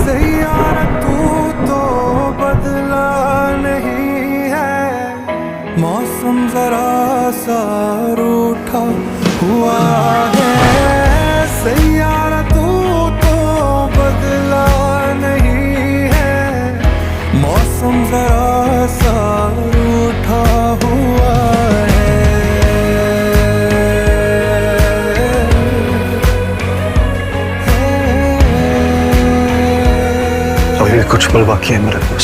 सैयारा तू तो बदला नहीं है, मौसम जरा सा रूठा हुआ है। सैयारा तू तो बदला नहीं है, मौसम जरा सा रूठा हुआ है। अभी कुछ पल बाकी है मेरे पास।